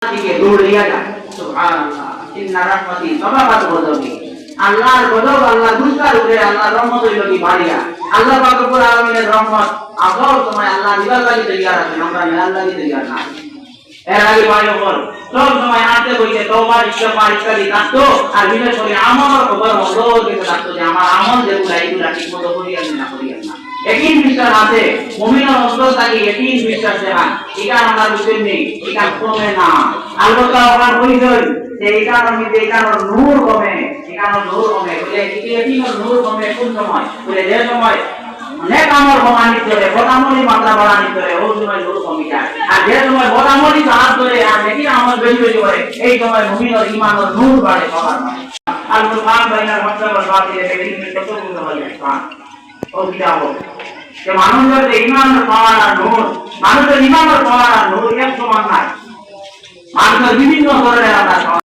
দিকে দৌড়িয়া যায়। সুবহানাল্লাহ, ইন্না রাহমাতি সাবাকাত গযবি। আল্লাহর গজব, আল্লাহর গুস্তার উপরে আল্লাহর রহমত হইল কি ভারিয়া। আল্লাহ পাক রব্বুল আলামিনের রহমত আগর সময় আল্লাহ দিবার লাগি তৈয়ার আছেন, আমরা মেলার লাগি তৈয়ার না। এর আগে বাইরে বল সব সময় আনতে বইতে তওবা ইস্তেগফার ইত্যাদি থাকতো, আর বিশেষ করে আমল খবর হলো দিতে থাকতো যে আমার আমল যেগুলা এগুলা ঠিক মতো করিয়া না করিয়া না। একই বিশ্বাস আছে মুমিনের অন্তর থেকে, একই বিশ্বাস দেখা এটা আমরা বুঝতে নেই, এটা কমে না। আল্লাহ আমার পরিচয় যে এটার মধ্যে এটার নূর কমে, এটার নূর কমে বলে এটির নূর কমে কোন সময় বলে যে সময় অনেক আমল প্রমাণিত করে বদামলি মাত্রা বাড়ানিত করে ওই সময় নূর কমে যায়। আর যে সময় বদামলি সাহায্য করে আর দেখি আমল বেশি বেশি করে এই সময় মুমিনের ঈমানের নূর বাড়ে সবার মানে। আল কুরআন বাইনাল মাসলাক ওয়াল বাতিল এর কত গুণ হয় ইসলাম ও কিতাব যে মানুষের ঈমানের পাওয়ার আর নূর, মানুষের ঈমানের পাওয়ার আর নূর এক সমান নয়। মানুষের বিভিন্ন ধরনের